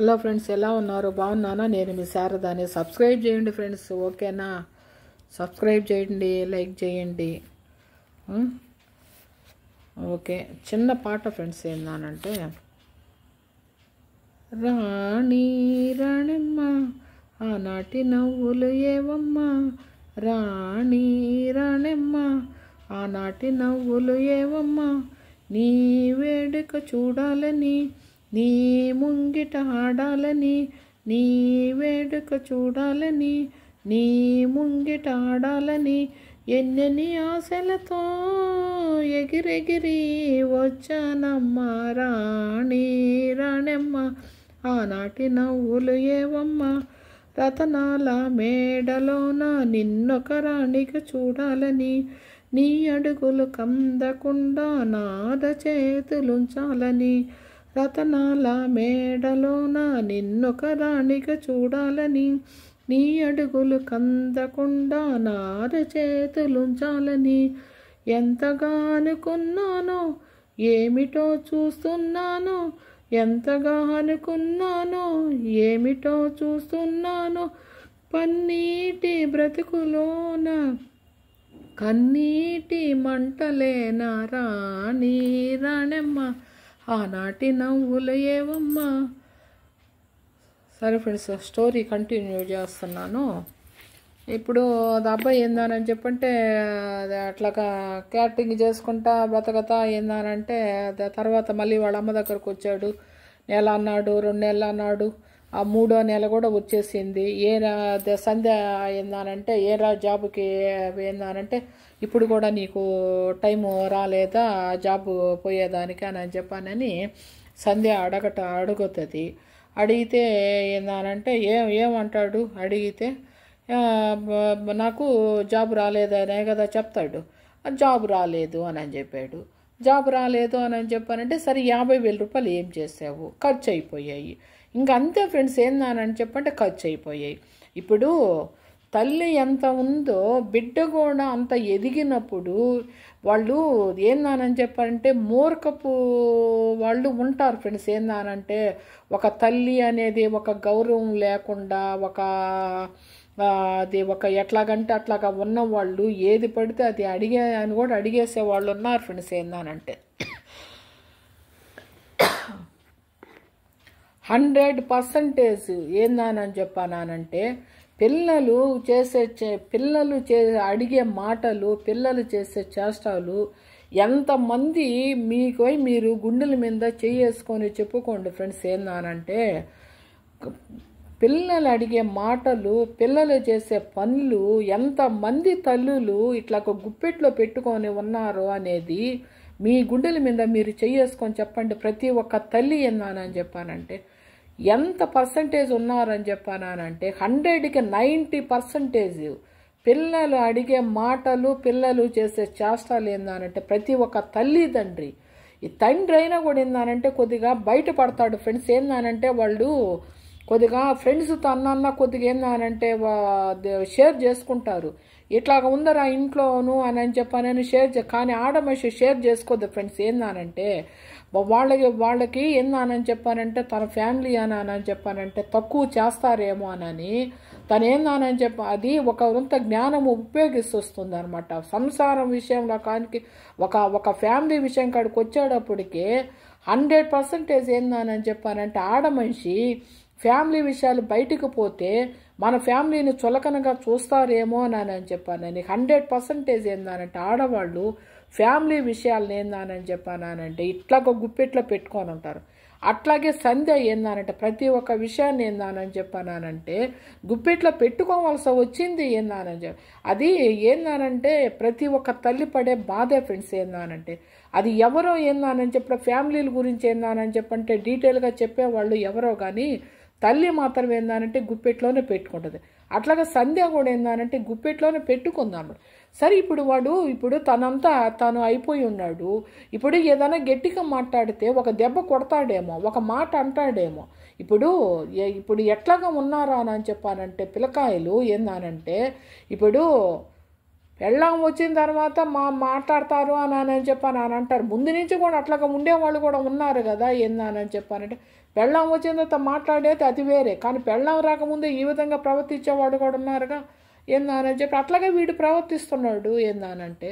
Hello friends, ఎలా ఉన్నారు? బాగున్నానా? నేను మీ శారదాని. సబ్స్క్రైబ్ చేయండి ఫ్రెండ్స్, ఓకేనా? సబ్స్క్రైబ్ చేయండి, లైక్ చేయండి. ఓకే, చిన్న పాట ఫ్రెండ్స్. ఏందానంటే, రాణి రాణమ్మ ఆనాటి నవ్వులు ఏవమ్మా, రాణి రాణమ్మ ఆనాటి నవ్వులు ఏవమ్మా, నీ వేడుక చూడాలని, నీ ముంగిట ఆడాలని, నీ వేడుక చూడాలని, నీ ముంగిట ఆడాలని, ఎన్నెన్ని ఆశలతో ఎగిరెగిరి వచ్చానమ్మా, రాణి రాణమ్మ ఆనాటి నవ్వులు ఏవమ్మా, రతనాల మేడలోన నిన్నొక రాణిగా చూడాలని, నీ అడుగులు కందకుండా నాద చేతులుంచాలని, రతనాల మేడలోన నిన్నొక రాణిగా చూడాలని, నీ అడుగులు కందకుండా నాద చేతులుంచాలని, ఎంతగా అనుకున్నానో ఏమిటో చూస్తున్నానో, ఎంతగా అనుకున్నానో ఏమిటో చూస్తున్నానో, పన్నీటి బ్రతుకులోన కన్నీటి మంటలేనా, రాణి రాణమ్మ ఆనాటి నవ్వులు ఏవమ్మా. సరే ఫ్రెండ్స్, స్టోరీ కంటిన్యూ చేస్తున్నాను. ఇప్పుడు అది అబ్బాయి ఏందానని చెప్పంటే, అట్లాగా క్యాటరింగ్ చేసుకుంటా బ్రతకతా ఏందానంటే, తర్వాత మళ్ళీ వాళ్ళ అమ్మ దగ్గరకు వచ్చాడు. నెల అన్నాడు, 2 నెలలు అన్నాడు, ఆ 3వ నెల కూడా వచ్చేసింది. సంధ్య ఏందానంటే, జాబుకి ఏందానంటే, ఇప్పుడు కూడా నీకు టైము రాలేదా జాబు పోయేదానికి అని చెప్పానని సంధ్య అడుగుతుంది. అడిగితే ఏందానంటే, ఏమంటాడు అడిగితే, నాకు జాబ్ రాలేదనే కదా చెప్తాడు. జాబ్ రాలేదు అని చెప్పాడు. జాబ్ రాలేదు అని చెప్పానంటే, సరే 50,000 రూపాయలు ఏం చేసావు? ఖర్చు అయిపోయాయి. ఇంకా అంతే ఫ్రెండ్స్. ఏందానని చెప్పంటే ఖర్చు అయిపోయాయి. ఇప్పుడు తల్లి ఎంత ఉందో బిడ్డ కూడా అంత ఎదిగినప్పుడు వాళ్ళు ఏందానని చెప్పారంటే మూర్ఖపు వాళ్ళు ఉంటారు ఫ్రెండ్స్. ఏందానంటే, ఒక తల్లి అనేది ఒక గౌరవం లేకుండా, అది ఒక ఎట్లాగంటే అట్లాగా ఉన్నవాళ్ళు ఏది పడితే అది అడిగేసే వాళ్ళు ఉన్నారు ఫ్రెండ్స్. ఏందానంటే 100% ఏందానని చెప్పానంటే, పిల్లలు అడిగే మాటలు, పిల్లలు చేసే చేష్టాలు, ఎంతమంది మీరు గుండెల మీద చేసుకొని చెప్పుకోండి ఫ్రెండ్స్. ఏందానంటే, పిల్లలు అడిగే మాటలు, పిల్లలు చేసే పనులు, ఎంతమంది తల్లులు ఇట్లా గుప్పెట్లో పెట్టుకొని ఉన్నారు అనేది మీ గుండెల మీద మీరు చేసుకొని చెప్పండి. ప్రతి ఒక్క తల్లి ఏందానని చెప్పానంటే ఎంత పర్సంటేజ్ ఉన్నారని చెప్పానంటే 100కి 90% పిల్లలు అడిగే మాటలు, పిల్లలు చేసే చేష్టాలు ఏందానంటే ప్రతి ఒక్క తల్లిదండ్రి, ఈ తండ్రి అయినా కూడా ఏందానంటే కొద్దిగా బయటపడతాడు ఫ్రెండ్స్. ఏందానంటే వాళ్ళు కొద్దిగా ఫ్రెండ్స్తో అన్న కొద్దిగా ఏందానంటే షేర్ చేసుకుంటారు. ఇట్లాగ ఉందరా ఇంట్లోను అని చెప్పానని కానీ ఆడ మనిషి షేర్ చేసుకోద్దు ఫ్రెండ్స్. ఏందానంటే వాళ్ళకి ఏందానని చెప్పానంటే తన ఫ్యామిలీ అని చెప్పానంటే తక్కువ చేస్తారేమో అని తను ఏందానని అది కొంత జ్ఞానం ఉపయోగిస్తుంది అనమాట. సంసారం విషయంలో కానీ ఒక ఫ్యామిలీ విషయం కాడికి వచ్చేటప్పటికి 100% ఏందానని చెప్పానంటే ఆడ మనిషి ఫ్యామిలీ విషయాలు బయటకు పోతే మన ఫ్యామిలీని చులకనగా చూస్తారేమో అని చెప్పానని 100% ఏందానంటే ఆడవాళ్ళు ఫ్యామిలీ విషయాలను ఏందానని చెప్పానంటే ఇట్లాగ గుప్పెట్లో పెట్టుకొని ఉంటారు. అట్లాగే సంధ్య ఏందానంటే ప్రతి ఒక్క విషయాన్ని ఏందానని చెప్పానంటే గుప్పెట్లో పెట్టుకోవాల్సి వచ్చింది. ఏందానని అది ఏందానంటే ప్రతి ఒక్క తల్లి పడే బాధే ఫ్రెండ్స్. ఏందానంటే అది ఎవరో ఏందానని చెప్పిన ఫ్యామిలీల గురించి ఏందానని చెప్పంటే డీటెయిల్గా చెప్పేవాళ్ళు ఎవరో కానీ తల్లి మాత్రం ఏందానంటే గుప్పెట్లోనే పెట్టుకుంటుంది. అట్లాగా సంధ్య కూడా ఏందానంటే గుప్పెట్లోనే పెట్టుకుందాం. సరే, ఇప్పుడు తను అయిపోయి ఉన్నాడు. ఇప్పుడు ఏదైనా గట్టిగా మాట్లాడితే ఒక దెబ్బ కొడతాడేమో, ఒక మాట అంటాడేమో. ఇప్పుడు ఎట్లాగా ఉన్నారా అని చెప్పానంటే పిల్లకాయలు ఏందానంటే ఇప్పుడు పెళ్ళాం వచ్చిన తర్వాత మాట్లాడతారు అని చెప్పాను అని అంటారు. ముందు నుంచి కూడా అట్లాగా ఉండేవాళ్ళు కూడా ఉన్నారు కదా. ఏందని చెప్పానంటే పెళ్ళాం వచ్చిన తర్వాత మాట్లాడేది అది వేరే, కానీ పెళ్ళాం రాకముందే ఈ విధంగా ప్రవర్తించేవాడు కూడా ఉన్నారుగా. ఏందని చెప్పి అట్లాగే వీడు ప్రవర్తిస్తున్నాడు. ఏందానంటే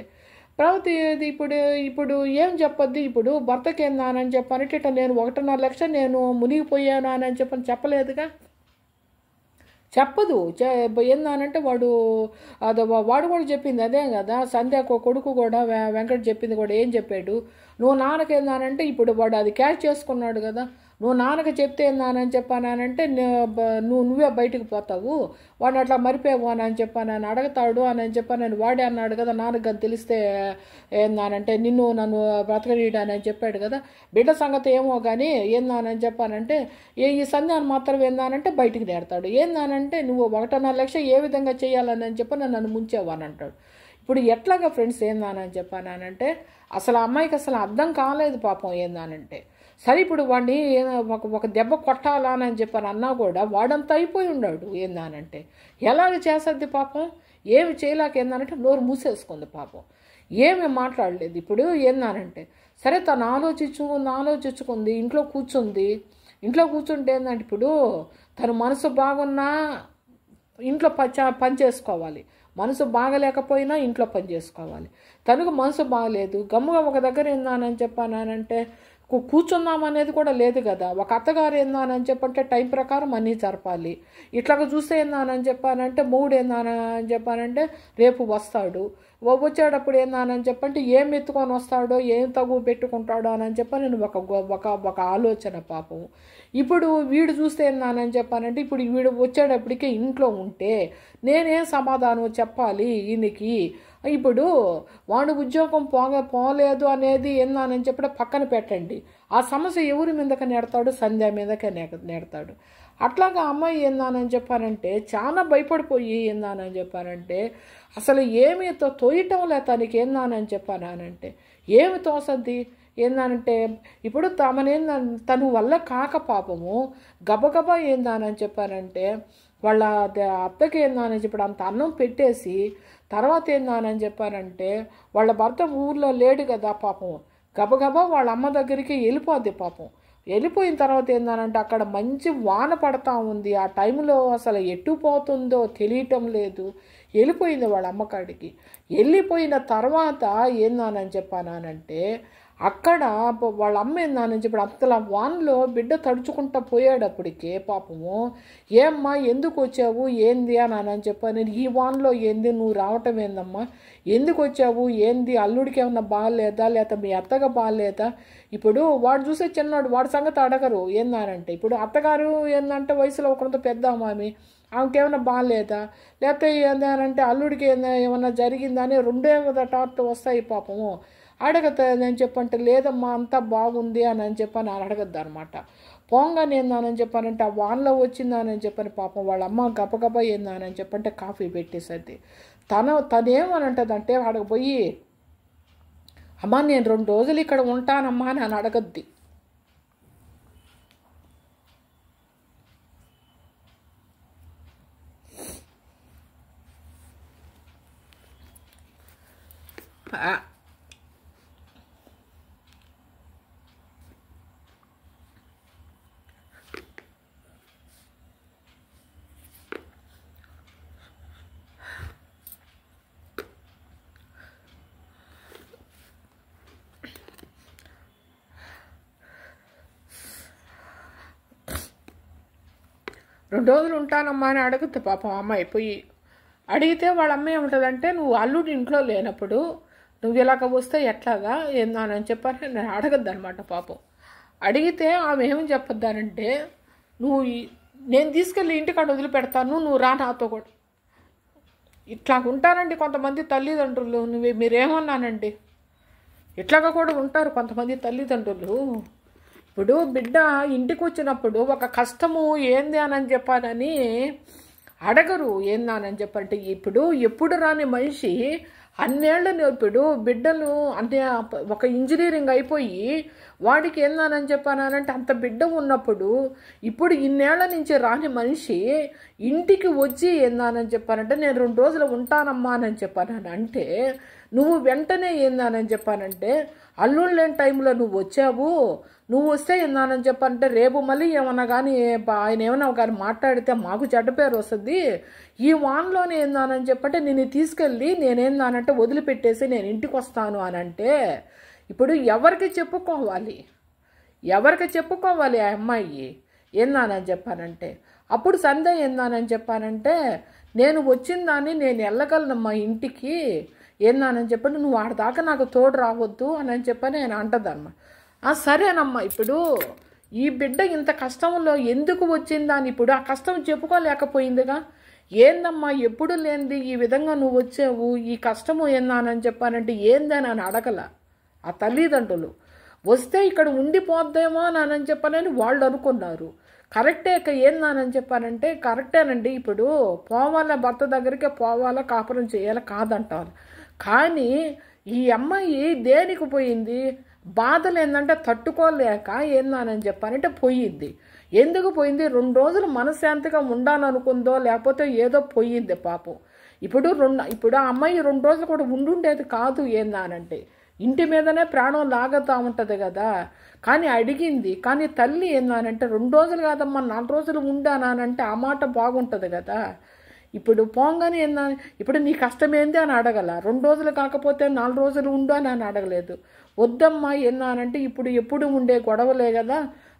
ఇప్పుడు ఇప్పుడు ఏం చెప్పొద్ది, ఇప్పుడు భర్తకి ఏందానని చెప్పానంటే ఇట్లా నేను 1.5 లక్షలు నేను మునిగిపోయాను అని చెప్పలేదుగా, చెప్పదు. ఏందానంటే వాడు కూడా చెప్పింది అదే కదా. సంధ్య కొడుకు కూడా వెంకట చెప్పింది కూడా ఏం చెప్పాడు, నువ్వు నాన్నకి ఏందానంటే ఇప్పుడు వాడు అది క్యాచ్ చేసుకున్నాడు కదా. నువ్వు నాన్నకి చెప్తే ఏందానని చెప్పానంటే నువ్వే బయటకు పోతావు, వాడు అట్లా మరిపోయావు అని చెప్పానని అడుగుతాడు అని చెప్పానని వాడే అన్నాడు కదా. నాన్నకు కానీ తెలిస్తే ఏందానంటే నన్ను బ్రతకనీయడానని చెప్పాడు కదా. బిడ్డ సంగతి ఏమో కానీ ఏందానని చెప్పానంటే ఈ సంధ్యాన్ని మాత్రం ఏందానంటే బయటికి నేడతాడు. ఏందానంటే నువ్వు 1.5 లక్షలు ఏ విధంగా చేయాలని చెప్పి నన్ను ముంచావు అని అంటాడు. ఇప్పుడు ఎట్లాగా ఫ్రెండ్స్ ఏందానని చెప్పానంటే అసలు అమ్మాయికి అసలు అర్థం కాలేదు పాపం. ఏందానంటే సరే ఇప్పుడు వాడిని ఒక దెబ్బ కొట్టాలని చెప్పని అన్నా కూడా వాడంతా అయిపోయి ఉన్నాడు. ఏందానంటే ఎలాగ చేస్తుంది పాపం, ఏమి చేయలేక ఏందానంటే నోరు మూసేసుకుంది పాపం, ఏమి మాట్లాడలేదు. ఇప్పుడు ఏందానంటే సరే తను ఆలోచించుకుంది, ఇంట్లో కూర్చుంటే ఏంటంటే ఇప్పుడు తను మనసు బాగున్నా ఇంట్లో పని చేసుకోవాలి, మనసు బాగలేకపోయినా ఇంట్లో పని చేసుకోవాలి. తనకు మనసు బాగలేదు, గమ్ముగా ఒక దగ్గర ఏందానని చెప్పానంటే కూర్చుందామనేది కూడా లేదు కదా. ఒక అత్తగారు ఏందానని చెప్పంటే టైం ప్రకారం అన్నీ జరపాలి. ఇట్లాగ చూస్తే ఏందానని చెప్పానంటే మూడు ఏందానని చెప్పానంటే రేపు వస్తాడు, వచ్చేటప్పుడు ఏందానని చెప్పంటే ఏం ఎత్తుకొని వస్తాడో ఏం తగు పెట్టుకుంటాడో అని చెప్పి నేను ఒక ఆలోచన పాపం. ఇప్పుడు వీడు చూస్తే ఏందానని చెప్పానంటే ఇప్పుడు వీడు వచ్చేటప్పటికే ఇంట్లో ఉంటే నేనేం సమాధానం చెప్పాలి ఈయనకి. ఇప్పుడు వాడు ఉద్యోగం పోలేదు అనేది ఏందానని చెప్పి పక్కన పెట్టండి, ఆ సమస్య ఎవరి మీదకి నెడతాడు, సంధ్య మీదకే నెడతాడు. అట్లాగా అమ్మాయి ఏందానని చెప్పానంటే చాలా భయపడిపోయి ఏందానని చెప్పానంటే అసలు ఏమీ తోయటం లే తనకి. ఏందానని చెప్పానంటే ఏమి తోసద్ది ఏందానంటే ఇప్పుడు తను వల్ల కాక పాపము గబగబా ఏందానని చెప్పానంటే వాళ్ళ అత్తకి ఏందానని చెప్పి అంత అన్నం పెట్టేసి తర్వాత ఏందానని చెప్పానంటే వాళ్ళ భర్త ఊర్లో లేడు కదా పాపం, గబగబా వాళ్ళ అమ్మ దగ్గరికి వెళ్ళిపోద్ది పాపం. వెళ్ళిపోయిన తర్వాత ఏందానంటే అక్కడ మంచి వాన పడతా ఉంది, ఆ టైంలో అసలు ఎటు పోతుందో తెలియటం లేదు. వెళ్ళిపోయింది వాళ్ళ అమ్మకాడికి. వెళ్ళిపోయిన తర్వాత ఏందానని చెప్పానంటే అక్కడ వాళ్ళ అమ్మ ఏందానని చెప్పి అంతలా వాన్లో బిడ్డ తడుచుకుంటా పోయేటప్పటికే పాపము ఏమ్మా ఎందుకు వచ్చావు ఏంది అని చెప్పాను. ఈ వాన్లో ఏంది నువ్వు రావటం ఏందమ్మా, ఎందుకు వచ్చావు ఏంది, అల్లుడికి ఏమన్నా బాగాలేదా లేకపోతే మీ అత్తగా బాగాలేదా. ఇప్పుడు వాడు చూసే చిన్నాడు, వాడి సంగతి అడగరు. ఏందానంటే ఇప్పుడు అత్తగారు ఏందంటే వయసులో ఒకరితో పెద్ద మామి, ఆమెకేమైనా బాగాలేదా లేకపోతే ఏందనంటే అల్లుడికి ఏమన్నా జరిగిందా అని రెండే టాట్ వస్తాయి పాపము. అడగదని చెప్పంటే లేదమ్మా అంతా బాగుంది అని చెప్పని అడగద్దు అనమాట. పోంగానే ఏందానని చెప్పానంటే ఆ వాన్లో వచ్చిందని చెప్పని పాపం వాళ్ళ అమ్మ గబగబా ఏందానని చెప్పంటే కాఫీ పెట్టేసరి తనేమనంటదంటే అక్కడికి పోయి అమ్మా నేను 2 రోజులు ఇక్కడ ఉంటానమ్మా అని అడగద్ది. రెండు రోజులు ఉంటానమ్మా అని అడుగుతుంది పాపం అమ్మాయి పోయి. అడిగితే వాళ్ళ అమ్మ ఏముంటుందంటే నువ్వు అల్లుడి ఇంట్లో లేనప్పుడు నువ్వు ఇలాగ వస్తే ఎట్లాగా ఏందానని చెప్పని నేను అడగద్దు అనమాట పాపం. అడిగితే ఆమె ఏమని చెప్పొద్దానంటే నేను తీసుకెళ్ళి ఇంటికాడ వదిలిపెడతాను, నువ్వు రా నాతో కూడా. ఇట్లా ఉంటారండి కొంతమంది తల్లిదండ్రులు. మీరేమన్నానండి ఇట్లాగా కూడా ఉంటారు కొంతమంది తల్లిదండ్రులు. ఇప్పుడు బిడ్డ ఇంటికి వచ్చినప్పుడు ఒక కష్టము ఏంది అని చెప్పానని అడగరు. ఏందానని చెప్పంటే ఇప్పుడు ఎప్పుడు రాని మనిషి అన్నేళ్ళు ఇప్పుడు బిడ్డలు అంటే ఒక ఇంజనీరింగ్ అయిపోయి వాడికి ఏందానని చెప్పానంటే అంత బిడ్డ ఉన్నప్పుడు ఇప్పుడు ఇన్నేళ్ల నుంచి రాని మనిషి ఇంటికి వచ్చి ఏందానని చెప్పానంటే నేను 2 రోజులు ఉంటానమ్మా అని చెప్పాను అంటే నువ్వు వెంటనే ఏందానని చెప్పానంటే అల్లుళ్ళు లేని టైంలో నువ్వు వచ్చావు, నువ్వు వస్తే ఏందానని చెప్పానంటే రేపు మళ్ళీ ఏమన్నా కానీ ఆయన ఏమన్నా కానీ మాట్లాడితే మాకు చెడ్డ పేరు వస్తుంది, ఈ వాన్లోనే ఏందానని చెప్పంటే నేను తీసుకెళ్ళి నేనేందానంటే వదిలిపెట్టేసి నేను ఇంటికి వస్తాను అని అంటే ఇప్పుడు ఎవరికి చెప్పుకోవాలి ఆ అమ్మాయి ఏందానని చెప్పానంటే అప్పుడు సందే ఏందానని చెప్పానంటే నేను వచ్చిందాన్ని నేను వెళ్ళగలనమ్మా ఇంటికి ఏందానని చెప్పండి నువ్వు ఆడదాకా నాకు తోడు రావద్దు అని చెప్పని నేను అంటదమ్మా. సరేనమ్మా ఇప్పుడు ఈ బిడ్డ ఇంత కష్టంలో ఎందుకు వచ్చిందని ఇప్పుడు ఆ కష్టం చెప్పుకోలేకపోయిందిగా, ఏందమ్మా ఎప్పుడు లేనిది ఈ విధంగా నువ్వు వచ్చావు, ఈ కష్టము ఏందానని చెప్పానంటే ఏందని అని అడగల ఆ తల్లిదండ్రులు. వస్తే ఇక్కడ ఉండిపోద్దేమో అని చెప్పానని వాళ్ళు అనుకున్నారు. కరెక్టే ఏందానని చెప్పానంటే కరెక్టేనండి, ఇప్పుడు పోవాలా భర్త దగ్గరికే పోవాలా కాపురం చేయాలా కాదంటాను. కానీ ఈ అమ్మాయి దేనికి పోయింది, బాధలు ఏంటంటే తట్టుకోలేక ఏందానని చెప్పానంటే పోయింది. ఎందుకు పోయింది, 2 రోజులు మనశ్శాంతిగా ఉండాలనుకుందో లేకపోతే ఏదో పోయింది పాపం. ఇప్పుడు ఆ అమ్మాయి 2 రోజులు కూడా ఉండుండేది కాదు ఏందానంటే ఇంటి మీదనే ప్రాణం లాగుతూ ఉంటుంది కదా. కానీ అడిగింది, కానీ తల్లి ఏందానంటే 2 రోజులు కాదమ్మా 4 రోజులు ఉండానంటే ఆ మాట బాగుంటుంది కదా. ఇప్పుడు పోంగానే ఏందా ఇప్పుడు నీ కష్టమేంది అని అడగల, 2 రోజులు కాకపోతే 4 రోజులు ఉండు అని అడగలేదు. వద్దమ్మా ఏందానంటే ఇప్పుడు ఎప్పుడు ఉండే గొడవలే కదా,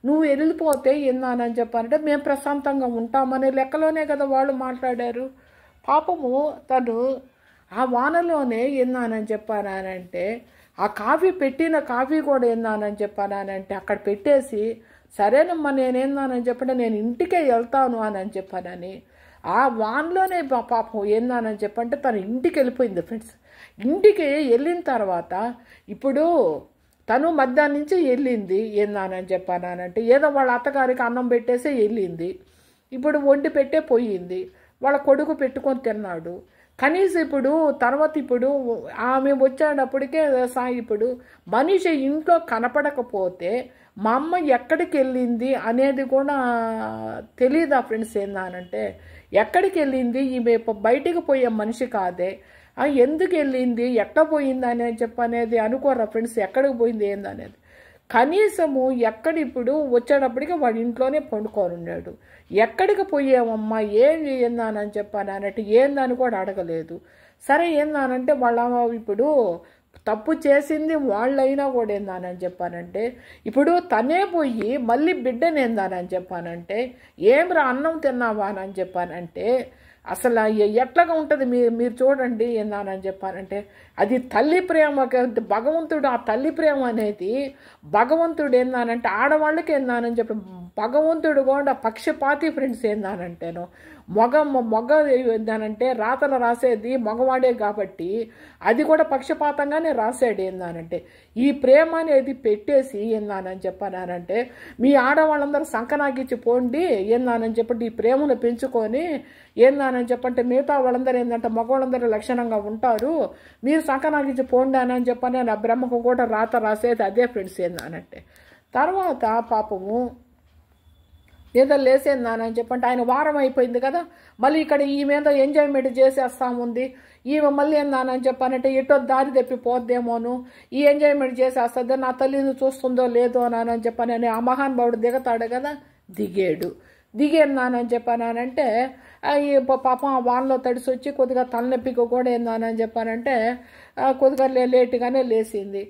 నువ్వు వెళ్ళిపోతే ఏందానని చెప్పానంటే మేము ప్రశాంతంగా ఉంటామనే లెక్కలోనే కదా వాళ్ళు మాట్లాడారు. పాపము తను ఆ వానలోనే ఏందానని చెప్పానంటే ఆ కాఫీ పెట్టిన కాఫీ కూడా ఏందానని చెప్పానంటే అక్కడ పెట్టేసి సరేనమ్మా నేనేందానని చెప్పంటే నేను ఇంటికే వెళ్తాను అని చెప్పానని ఆ వాన్లోనే పాపం ఏందానని చెప్పంటే తను ఇంటికి వెళ్ళిపోయింది ఫ్రెండ్స్. ఇంటికి వెళ్ళిన తర్వాత ఇప్పుడు తను మధ్యాహ్నం నుంచి వెళ్ళింది ఏందానని చెప్పానంటే ఏదో వాళ్ళ అత్తగారికి అన్నం పెట్టేసి వెళ్ళింది. ఇప్పుడు వండి పెట్టే పోయింది, వాళ్ళ కొడుకు పెట్టుకొని తిన్నాడు. కనీసం ఇప్పుడు తర్వాత ఇప్పుడు ఆమె వచ్చేటప్పటికే ఇప్పుడు మనిషి ఇంట్లో కనపడకపోతే మా అమ్మ ఎక్కడికి వెళ్ళింది అనేది కూడా తెలియదా ఫ్రెండ్స్. ఏందానంటే ఎక్కడికి వెళ్ళింది, ఈమె బయటికి పోయే మనిషి కాదే, ఎందుకు వెళ్ళింది ఎట్లా పోయింది అనేది చెప్పనేది అనుకోరా ఫ్రెండ్స్. ఎక్కడికి పోయింది ఏందనేది కనీసము ఇప్పుడు వచ్చేటప్పటికి వాడి ఇంట్లోనే పండుకొని ఉన్నాడు. ఎక్కడికి పోయామమ్మా ఏం ఏందానని చెప్పాను అన్నట్టు ఏందని కూడా అడగలేదు. సరే ఏందానంటే వాళ్ళ ఇప్పుడు తప్పు చేసింది వాళ్ళైనా కూడా ఏందానని చెప్పానంటే ఇప్పుడు తనే పోయి మళ్ళీ బిడ్డని ఏందానని చెప్పానంటే ఏమిరా అన్నం తిన్నావా అని చెప్పానంటే అసలు ఎట్లాగా ఉంటుంది మీరు చూడండి ఏందానని చెప్పానంటే అది తల్లి ప్రేమ. భగవంతుడు ఆ తల్లి ప్రేమ అనేది భగవంతుడు ఏందానంటే ఆడవాళ్ళకి ఏందానని చెప్పి భగవంతుడు కూడా పక్షపాతి ఫ్రెండ్స్. ఏందానంటేను మొగ ఏందానంటే రాతలు రాసేది మగవాడే కాబట్టి అది కూడా పక్షపాతంగానే రాశాడు. ఏందానంటే ఈ ప్రేమ అనేది పెట్టేసి ఏందానని చెప్పానంటే మీ ఆడవాళ్ళందరూ సంకనాగిచ్చి పోండి ఏందానని చెప్పండి ఈ ప్రేమను పెంచుకొని ఏందానని చెప్పంటే మిగతా వాళ్ళందరూ ఏంటంటే మగవాళ్ళందరూ లక్షణంగా ఉంటారు, మీరు సంకనాగిచ్చి పోండి అని చెప్పని నా బ్రహ్మకు కూడా రాత రాసేది అదే ఫ్రెండ్స్. ఏందానంటే తర్వాత పాపము ఏదో లేసేందానని చెప్పంటే ఆయన వారం అయిపోయింది కదా, మళ్ళీ ఇక్కడ ఈమెదో ఎంజాయ్మెంట్ చేసేస్తాముంది, ఈమె మళ్ళీ ఏందానని చెప్పానంటే ఎటో దారి తప్పిపోద్దేమోను, ఈ ఎంజాయ్మెంట్ చేసేస్తుంది నా తల్లిని చూస్తుందో లేదో అని చెప్పానని ఆ మహానుభావుడు దిగతాడు కదా. దిగేందానని చెప్పానంటే పాపం ఆ వాన్లో తడిసి వచ్చి కొద్దిగా తలనొప్పికి కూడా ఏందానని చెప్పానంటే కొద్దిగా లేటుగానే లేచింది.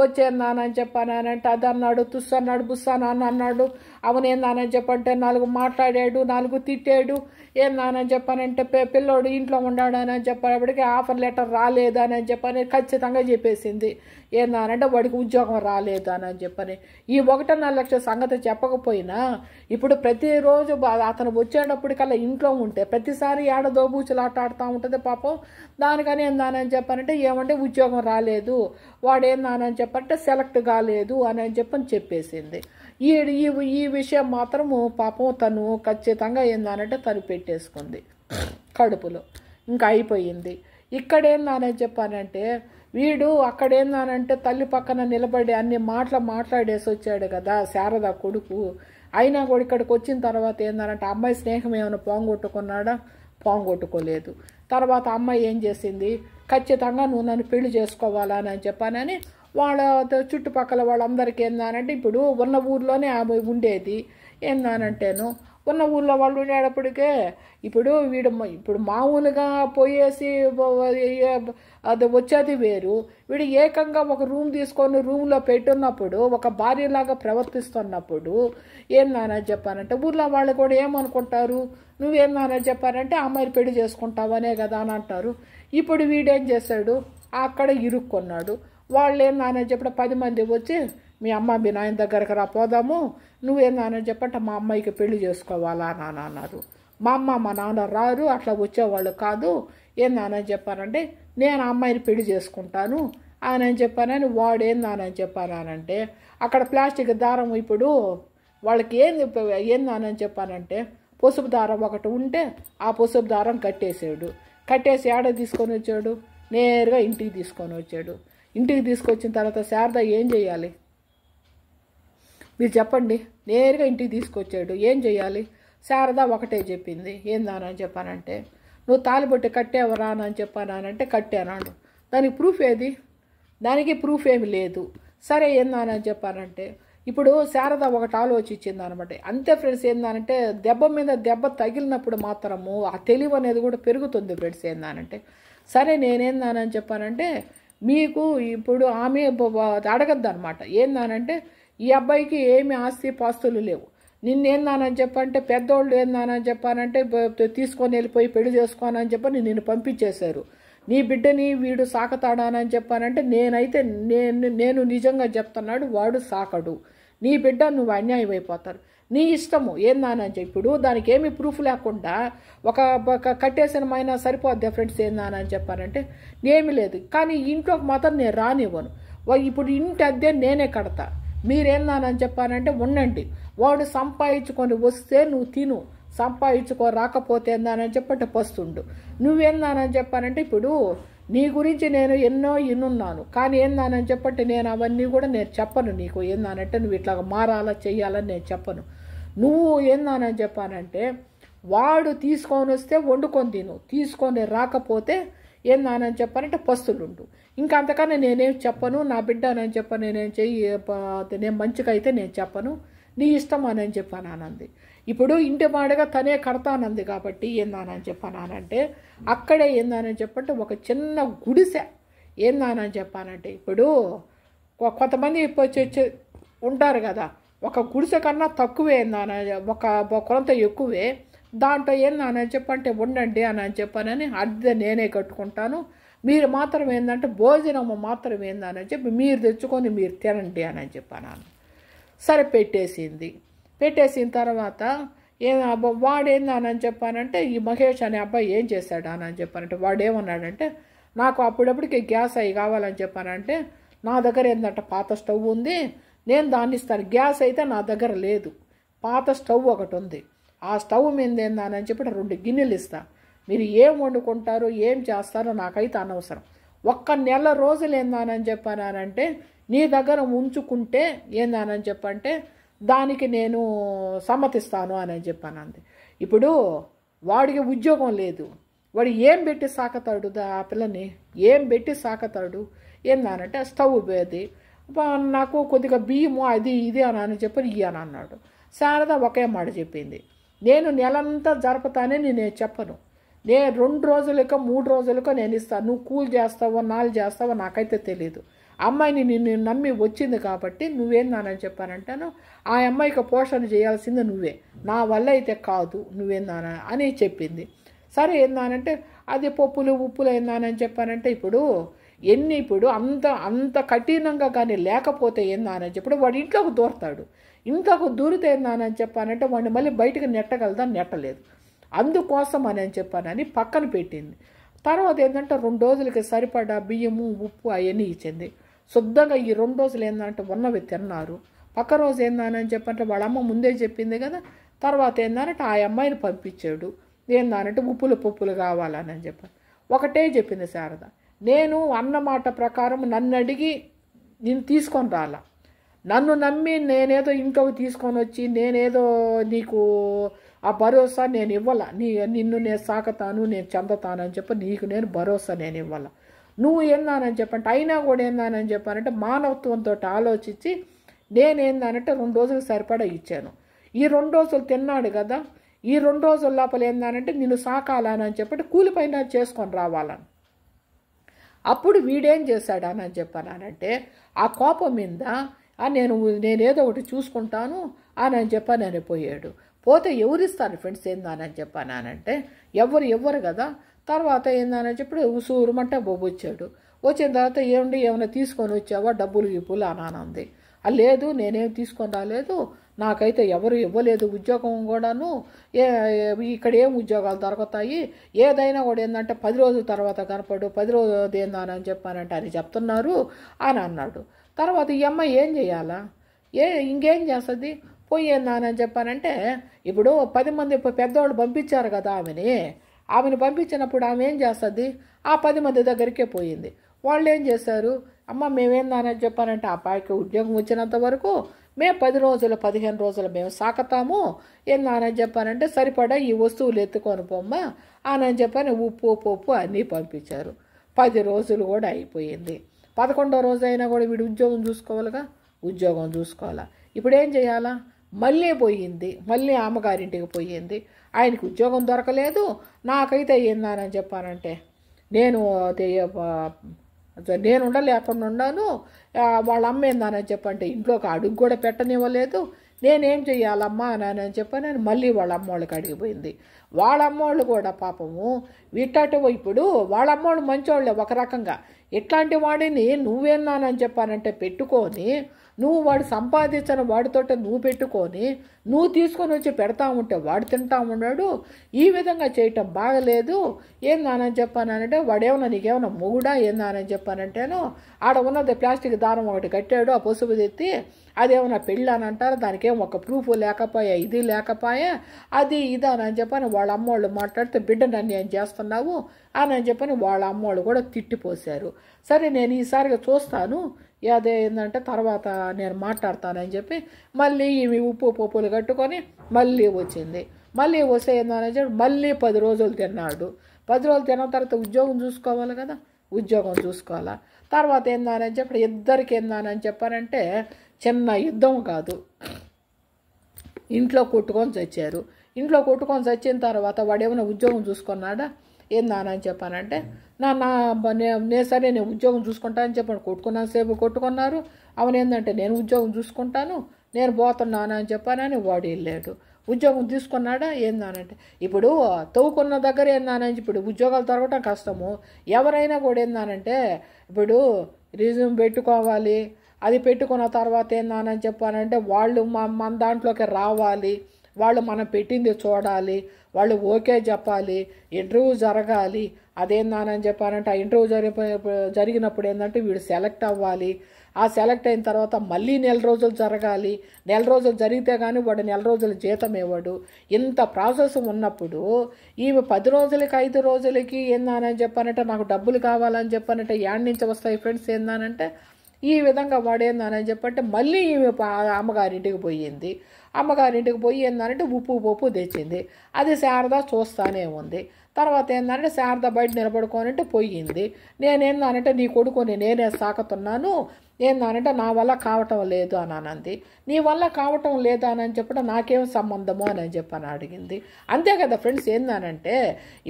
వచ్చేందానని చెప్పానంటే అది అన్నాడు, తుస్సు అన్నాడు, బుస్సానా అన్నాడు, అవునేందానని చెప్పంటే 4 మాట్లాడాడు, 4 తిట్టాడు. ఏందానని చెప్పానంటే పిల్లోడు ఇంట్లో ఉన్నాడని చెప్పేప్పటికీ ఆఫర్ లెటర్ రాలేదని చెప్పని ఖచ్చితంగా చెప్పేసింది. ఏందానంటే వాడికి ఉద్యోగం రాలేదు అని చెప్పని ఈ 1.5 లక్షల సంగతి చెప్పకపోయినా ఇప్పుడు ప్రతిరోజు అతను వచ్చేటప్పటికల్లా ఇంట్లో ఉంటే ప్రతిసారి దోబూచులాట ఆడుతూ ఉంటుంది పాపం. దానికని ఏందానని చెప్పానంటే ఏమంటే ఉద్యోగం రాలేదు, వాడు ఏందానని చెప్పంటే సెలెక్ట్ కాలేదు అని చెప్పేసింది. ఈ విషయం మాత్రము పాపం తను ఖచ్చితంగా ఏందానంటే తను పెట్టేసుకుంది కడుపులో. ఇంకా అయిపోయింది. ఇక్కడేందానని చెప్పానంటే వీడు అక్కడేందానంటే తల్లి పక్కన నిలబడి అన్ని మాట్లాడేసి వచ్చాడు కదా శారద కొడుకు. అయినా కూడా ఇక్కడికి వచ్చిన తర్వాత ఏందనంటే అమ్మాయి స్నేహం ఏమైనా పోంగొట్టుకున్నాడా? పోంగొట్టుకోలేదు. తర్వాత అమ్మాయి ఏం చేసింది, ఖచ్చితంగా నువ్వు నన్ను పెళ్లి చేసుకోవాలని చెప్పానని వాళ్ళ చుట్టుపక్కల వాళ్ళందరికీ ఏందానంటే ఇప్పుడు ఉన్న ఊర్లోనే ఆమె ఉండేది. ఏందానంటేను ఉన్న ఊళ్ళో వాళ్ళు ఉండేటప్పటికే ఇప్పుడు మామూలుగా పోయేసి అది వచ్చేది వేరు. వీడు ఏకంగా ఒక రూమ్ తీసుకొని రూమ్లో పెట్టున్నప్పుడు ఒక భార్యలాగా ప్రవర్తిస్తున్నప్పుడు ఏందని చెప్పానంటే ఊర్లో వాళ్ళు కూడా ఏమనుకుంటారు, నువ్వేందని చెప్పారంటే అమ్మాయిని పెళ్లి చేసుకుంటావనే కదా అని అంటారు. ఇప్పుడు వీడేం చేశాడు, అక్కడ ఇరుక్కున్నాడు. వాళ్ళు ఏందని చెప్పిన 10 మంది వచ్చి మీ అమ్మ మీ నాయన దగ్గరకు రా పోదాము, నువ్వేందని చెప్పంటే మా అమ్మాయికి పెళ్లి చేసుకోవాలా అని అన్నారు. మా అమ్మ మా నాన్న రారు, అట్లా వచ్చేవాళ్ళు కాదు. ఏందని చెప్పానంటే నేను అమ్మాయిని పెళ్లి చేసుకుంటాను అని చెప్పానని వాడు ఏందని చెప్పానంటే అక్కడ ప్లాస్టిక్ దారం ఇప్పుడు వాళ్ళకి ఏందని చెప్పానంటే పసుపు దారం ఒకటి ఉంటే ఆ పసుపు దారం కట్టేసి ఆడ తీసుకొని వచ్చాడు, నేరుగా ఇంటికి తీసుకొని వచ్చాడు. ఇంటికి తీసుకొచ్చిన తర్వాత శారద ఏం చేయాలి మీరు చెప్పండి? నేరుగా ఇంటికి తీసుకొచ్చాడు, ఏం చేయాలి? శారద ఒకటే చెప్పింది, ఏందానని చెప్పానంటే నువ్వు తాలిబొట్టి కట్టేవరా అని చెప్పానంటే కట్టానాడు. దానికి ప్రూఫ్ ఏది? దానికి ప్రూఫ్ ఏమి లేదు. సరే ఏందానని చెప్పానంటే ఇప్పుడు శారద ఒకటి ఆలోచించింది అనమాట. అంతే ఫ్రెండ్స్, ఏందానంటే దెబ్బ మీద దెబ్బ తగిలినప్పుడు మాత్రము ఆ తెలివి అనేది కూడా పెరుగుతుంది ఫ్రెండ్స్. ఏందానంటే సరే నేనేందానని చెప్పానంటే మీకు ఇప్పుడు ఆమె అడగద్దు అనమాట. ఏందానంటే ఈ అబ్బాయికి ఏమి ఆస్తి పాస్తులు లేవు, నిన్నేందానని చెప్పంటే పెద్దోళ్ళు ఏందానని చెప్పానంటే తీసుకొని వెళ్ళిపోయి పెళ్లి చేసుకోనని చెప్పని నిన్ను పంపించేశారు. నీ బిడ్డని వీడు సాకతాడానని చెప్పానంటే నేను నిజంగా చెప్తున్నాడు, వాడు సాకడు. నీ బిడ్డ నువ్వు అన్యాయం అయిపోతారు, నీ ఇష్టము ఏందానని చెప్పి. ఇప్పుడు దానికి ఏమి ప్రూఫ్ లేకుండా ఒక కట్టేసినమైనా సరిపోద్ది ఫ్రెండ్స్. ఏందానని చెప్పానంటే ఏమీ లేదు. కానీ ఇంట్లోకి మాత్రం నేను రానివ్వను. ఇప్పుడు ఇంటి అద్దె నేనే కడతా, మీరేందానని చెప్పానంటే ఉండండి. వాడు సంపాదించుకొని వస్తే నువ్వు తిను, సంపాదించుకో రాకపోతే ఏందానని చెప్పంటే పస్తుండు. నువ్వేందానని చెప్పానంటే ఇప్పుడు నీ గురించి నేను ఎన్నో ఇన్నున్నాను, కానీ ఏందానని చెప్పంటే నేను అవన్నీ కూడా నేను చెప్పను నీకు. ఏందానంటే నువ్వు ఇట్లా మారాలా చెయ్యాలని నేను చెప్పను. నువ్వు ఏందానని చెప్పానంటే వాడు తీసుకొని వస్తే వండుకొని తిను, తీసుకొని రాకపోతే ఏందానని చెప్పానంటే పస్తులుండు. ఇంకా అంతకన్నా నేనేం చెప్పను, నా బిడ్డ అని చెప్పను, నేను మంచిగా అయితే నేను చెప్పను, నీ ఇష్టం అని చెప్పాను అనంది. ఇప్పుడు ఇంటి మాడగా తనే కడతానంది కాబట్టి ఏందానని చెప్పానంటే అక్కడే ఏందానని చెప్పంటే ఒక చిన్న గుడిసె ఏందానని చెప్పానంటే ఇప్పుడు కొంతమంది ఉంటారు కదా, ఒక గుడిసె కన్నా తక్కువే ఏందాన ఒక కొంత ఎక్కువే, దాంట్లో ఏందని చెప్పంటే ఉండండి అని చెప్పానని అద్దె నేనే కట్టుకుంటాను, మీరు మాత్రం ఏంటంటే భోజనం మాత్రం ఏందని చెప్పి మీరు తెచ్చుకొని మీరు తినండి అని చెప్పాను. సరే పెట్టేసిన తర్వాత వాడేందని చెప్పానంటే ఈ మహేష్ అనే అబ్బాయి ఏం చేశాడు అని చెప్పానంటే వాడేమన్నాడంటే నాకు అప్పుడప్పటికి గ్యాస్ అవి కావాలని చెప్పానంటే నా దగ్గర ఏంటంటే పాత స్టవ్ ఉంది, నేను దాన్ని ఇస్తాను. గ్యాస్ అయితే నా దగ్గర లేదు, పాత స్టవ్ ఒకటి ఉంది, ఆ స్టవ్ మీద ఏందని చెప్పి 2 గిన్నెలు ఇస్తా, మీరు ఏం వండుకుంటారో ఏం చేస్తారో నాకైతే అనవసరం. 1 నెల రోజులు ఏందానని చెప్పానంటే నీ దగ్గర ఉంచుకుంటే ఏందానని చెప్పంటే దానికి నేను సమ్మతిస్తాను అని చెప్పాను అంది. ఇప్పుడు వాడికి ఉద్యోగం లేదు, వాడు ఏం పెట్టి సాకతాడు? ఆ పిల్లని ఏం పెట్టి సాకతాడు? ఏందానంటే స్టవ్ పోయేది, నాకు కొద్దిగా బియ్యము అది ఇది అని చెప్పి ఇయ్యను అన్నాడు. శారద ఒకే మాట చెప్పింది, నేను నెలంతా జరుపుతానే నేను చెప్పను, నేను 2 రోజులకో 3 రోజులకో నేను ఇస్తాను, నువ్వు కూల్ చేస్తావో 4 చేస్తావో నాకైతే తెలీదు. అమ్మాయిని నిన్ను నమ్మి వచ్చింది కాబట్టి నువ్వేందానని చెప్పానంటాను, ఆ అమ్మాయికి పోషణ చేయాల్సింది నువ్వే, నా వల్ల అయితే కాదు, నువ్వేందాన అని చెప్పింది. సరే ఏందానంటే అది పప్పులు ఉప్పులు ఏందానని చెప్పానంటే ఇప్పుడు అంత కఠినంగా కానీ లేకపోతే ఏందానని చెప్పి వాడు ఇంట్లోకి దూరతాడు. ఇంట్లోకి దూరితే ఏందానని చెప్పానంటే వాడిని మళ్ళీ బయటకు నెట్టగలదా? నెట్టలేదు. అందుకోసం అని చెప్పానని పక్కన పెట్టింది. తర్వాత ఏంటంటే 2 రోజులకి సరిపడా బియ్యము ఉప్పు అవన్నీ ఇచ్చింది. శుద్ధంగా ఈ 2 రోజులు ఏంటంటే ఉన్నవి తిన్నారు. పక్క రోజు ఏందని చెప్పంటే వాళ్ళ అమ్మ ముందే చెప్పింది కదా. తర్వాత ఏంటంటే ఆ అమ్మాయిని పంపించాడు, ఏందనంటే ఉప్పులు పప్పులు కావాలని చెప్పాను. ఒకటే చెప్పింది శారద, నేను అన్నమాట ప్రకారం నన్ను అడిగి నేను తీసుకొని రాలా, నన్ను నమ్మి నేనేదో ఇంట్లోకి తీసుకొని వచ్చి నేనేదో నీకు ఆ భరోసా నేను ఇవ్వాల, నిన్ను నేను సాకుతాను, నేను చెందుతాను అని చెప్పి నీకు నేను భరోసా నేను ఇవ్వాల. నువ్వు ఏందానని చెప్పంటే అయినా కూడా ఏందానని చెప్పానంటే మానవత్వంతో ఆలోచించి నేనేందానంటే 2 రోజులు సరిపడా ఇచ్చాను. ఈ 2 రోజులు తిన్నాడు కదా, ఈ 2 రోజుల లోపల ఏందానంటే నిన్ను సాకాలని చెప్పంటే కూలిపైన చేసుకొని రావాలని. అప్పుడు వీడేం చేశాడని చెప్పానంటే ఆ కోపం మీద నేనేదో ఒకటి చూసుకుంటాను అని చెప్పానని పోయాడు. పోతే ఎవరిస్తారు ఫ్రెండ్స్ ఏందానని చెప్పానంటే ఎవరు కదా. తర్వాత ఏందని చెప్పి ఉసూరుమంటే వచ్చాడు. వచ్చిన తర్వాత ఏమైనా తీసుకొని వచ్చావా డబ్బులు గిప్పులు అనానంది. లేదు నేనేం తీసుకొని రాలేదు, నాకైతే ఎవరు ఇవ్వలేదు ఉద్యోగం కూడాను, ఇక్కడ ఏం ఉద్యోగాలు దొరుకుతాయి, ఏదైనా కూడా ఏంటంటే 10 రోజుల తర్వాత కనపడు, 10 రోజులు ఏందని చెప్పానంటే అని చెప్తున్నారు అని అన్నాడు. తర్వాత ఈ అమ్మాయి ఏం చేయాలా, ఇంకేం చేస్తుంది, పోయి ఏందని చెప్పానంటే ఇప్పుడు 10 మంది పెద్దవాళ్ళు పంపించారు కదా ఆమెని పంపించినప్పుడు ఆమె ఏం చేస్తుంది, ఆ 10 మంది దగ్గరికే పోయింది. వాళ్ళు ఏం చేశారు, అమ్మ మేమేందని చెప్పానంటే ఆ అబ్బాయికి ఉద్యోగం వచ్చినంత వరకు మేము 10 రోజులు 15 రోజులు మేము సాకుతాము ఏందని చెప్పానంటే సరిపడా ఈ వస్తువులు ఎత్తుకొని పొమ్మ అని చెప్పని ఉప్పు పప్పు అన్నీ పంపించారు. 10 రోజులు కూడా అయిపోయింది. 11వ రోజు అయినా కూడా వీడు ఉద్యోగం చూసుకోవాలిగా, ఉద్యోగం చూసుకోవాలా. ఇప్పుడు ఏం చేయాలా, మళ్ళీ పోయింది, మళ్ళీ అమ్మగారింటికి పోయింది. ఆయనకు ఉద్యోగం దొరకలేదు. నాకైతే ఏందని చెప్పానంటే నేను ఉండలేకుండా ఉన్నాను. వాళ్ళ అమ్మ ఏందని చెప్పంటే ఇంట్లోకి అడుగు కూడా పెట్టనివ్వలేదు. నేనేం చెయ్యాలమ్మా అని చెప్పని మళ్ళీ వాళ్ళ అమ్మోళ్ళకి అడిగిపోయింది. వాళ్ళ అమ్మోళ్ళు కూడా పాపము వీటటు ఇప్పుడు వాళ్ళ అమ్మోళ్ళు మంచోళ్ళే ఒక రకంగా. ఇట్లాంటి వాడిని నువ్వేనానని చెప్పానంటే పెట్టుకొని నువ్వు వాడు సంపాదించిన వాడితోటే నువ్వు పెట్టుకొని నువ్వు తీసుకొని వచ్చి పెడతా ఉంటే వాడు తింటా ఉన్నాడు. ఈ విధంగా చేయటం బాగలేదు. ఏందానని చెప్పానంటే వాడేమన్నా నీకేమన్నా మొగుడా ఏందానని చెప్పానంటేను ఆడ ఉన్నది ప్లాస్టిక్ దారం ఒకటి కట్టాడు, ఆ పసుపు తెత్తి అదేమన్నా పెళ్ళి అని అంటారు. దానికేమో ఒక ప్రూఫ్ లేకపోయా, ఇది లేకపోయా, అది ఇదని చెప్పని వాళ్ళ అమ్మోళ్ళు మాట్లాడితే బిడ్డను అన్యాయం చేస్తున్నావు అని చెప్పని వాళ్ళ అమ్మోళ్ళు కూడా తిట్టిపోశారు. సరే నేను ఈసారిగా చూస్తాను, అదే ఏంటంటే తర్వాత నేను మాట్లాడతానని చెప్పి మళ్ళీ ఇవి ఉప్పు పప్పులు కట్టుకొని మళ్ళీ వచ్చింది. మళ్ళీ వస్తే ఏందని చెప్పి మళ్ళీ 10 రోజులు తిన్నాడు. 10 రోజులు తిన్న తర్వాత ఉద్యోగం చూసుకోవాలి కదా, ఉద్యోగం చూసుకోవాలా. తర్వాత ఏందని చెప్పి ఇద్దరికి ఏందని చెప్పారంటే చిన్న యుద్ధం కాదు, ఇంట్లో కొట్టుకొని చచ్చారు. ఇంట్లో కొట్టుకొని చచ్చిన తర్వాత వాడు ఏమైనా ఉద్యోగం చూసుకున్నాడా ఏందానని చెప్పానంటే నేను సరే నేను ఉద్యోగం చూసుకుంటా అని చెప్పాను. కొట్టుకున్నాను సేపు కొట్టుకున్నారు. అవునేందంటే నేను ఉద్యోగం చూసుకుంటాను, నేను పోతున్నాను అని చెప్పానని వాడు వెళ్ళాడు. ఉద్యోగం తీసుకున్నాడా ఏందానంటే ఇప్పుడు తవ్వుకున్న దగ్గర ఏందానని ఇప్పుడు ఉద్యోగాలు దొరకటం కష్టము. ఎవరైనా కూడా ఏందానంటే ఇప్పుడు రిజ్యూమ్ పెట్టుకోవాలి, అది పెట్టుకున్న తర్వాత ఏందానని చెప్పానంటే వాళ్ళు మన దాంట్లోకి రావాలి, వాళ్ళు మనం పెట్టింది చూడాలి, వాళ్ళు ఓకే చెప్పాలి, ఇంటర్వ్యూ జరగాలి. అదేందానని చెప్పారంటే ఆ ఇంటర్వ్యూ జరిగినప్పుడు ఏంటంటే వీడు సెలెక్ట్ అవ్వాలి. ఆ సెలెక్ట్ అయిన తర్వాత మళ్ళీ 1 రోజులు జరగాలి. 1 రోజులు జరిగితే కానీ వాడు 1 రోజులు జీతం ఇవ్వడు. ఇంత ప్రాసెస్ ఉన్నప్పుడు ఈమె 10 రోజులకి 5 రోజులకి ఏందానని చెప్పానంటే నాకు డబ్బులు కావాలని చెప్పానంటే యాడ్ నుంచి వస్తాయి ఫ్రెండ్స్ ఏందానంటే ఈ విధంగా వాడేందని చెప్పంటే మళ్ళీ ఈమె అమ్మగారింటికి పోయింది. అమ్మగారింటికి పోయి ఏందనంటే ఉప్పు పప్పు తెచ్చింది. అది శారద చూస్తానే ఉంది. తర్వాత ఏంటంటే శారద బయట నిలబడుకోనంటే పోయింది. నేనేందనంటే నీ కొడుకుని నేనే సాకుతున్నాను, ఏందనంటే నా వల్ల కావటం లేదు అని అనంది. నీ వల్ల కావటం లేదా అని చెప్పడం నాకేం సంబంధము అని చెప్పని అడిగింది. అంతే కదా ఫ్రెండ్స్. ఏందనంటే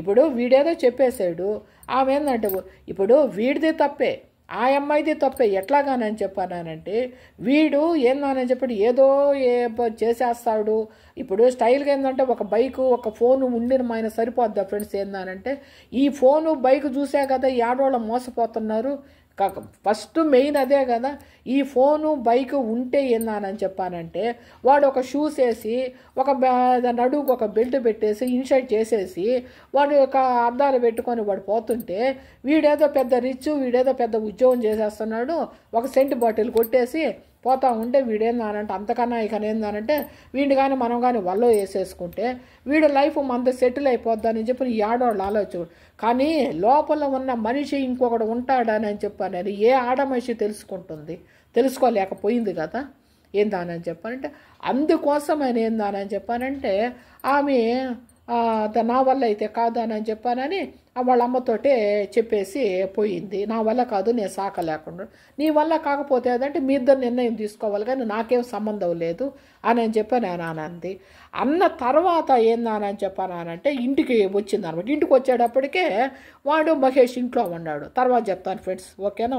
ఇప్పుడు వీడేదో చెప్పేశాడు, ఆమె ఏందంటే ఇప్పుడు వీడిది తప్పే, ఆ అమ్మాయిది తప్పే. ఎట్లాగానని చెప్పానంటే వీడు ఏందని చెప్పి ఏదో చేసేస్తాడు. ఇప్పుడు స్టైల్గా ఏంటంటే ఒక బైకు ఒక ఫోను ఉండిన సరిపోద్దా ఫ్రెండ్స్. ఏందనంటే ఈ ఫోను బైక్ చూసే కదా ఈ ఆడవాళ్ళు మోసపోతున్నారు. ఫస్ట్ మెయిన్ అదే కదా. ఈ ఫోను బైక్ ఉంటే ఏందని చెప్పానంటే వాడు ఒక షూస్ వేసి ఒక నడువుకు ఒక బెల్ట్ పెట్టేసి ఇన్షర్ట్ చేసేసి వాడు ఒక అద్దాలు పెట్టుకొని వాడు పోతుంటే వీడేదో పెద్ద రిచ్, వీడేదో పెద్ద ఉద్యోగం చేసేస్తున్నాడు, ఒక సెంట్ బాటిల్ కొట్టేసి పోతా ఉంటే వీడేందానంటే అంతకన్నా ఇక ఏందానంటే వీడిని కానీ మనం కానీ వల్ల వేసేసుకుంటే వీడి లైఫ్ మనతో సెటిల్ అయిపోద్దని చెప్పి ఈ ఆడవాళ్ళు ఆలోచన. కానీ లోపల ఉన్న మనిషి ఇంకొకడు ఉంటాడని చెప్పానని ఏ ఆడ మనిషి తెలుసుకోలేకపోయింది కదా. ఏందానని చెప్పానంటే అందుకోసం ఆయన ఏందానని చెప్పానంటే ఆమె నా వల్ల అయితే కాదని చెప్పానని వాళ్ళ అమ్మతోటే చెప్పేసి పోయింది. నా వల్ల కాదు, నేను సాకలేకుండా. నీ వల్ల కాకపోతే అదంటే మీ ఇద్దరు నిర్ణయం తీసుకోవాలి కానీ నాకేం సంబంధం లేదు అని చెప్పాను అంది. అన్న తర్వాత ఏందానని చెప్పానంటే ఇంటికి వచ్చిందనమాట. ఇంటికి వచ్చేటప్పటికే వాడు మహేష్ ఇంట్లో ఉన్నాడు. తర్వాత చెప్తాను ఫ్రెండ్స్, ఓకేనా.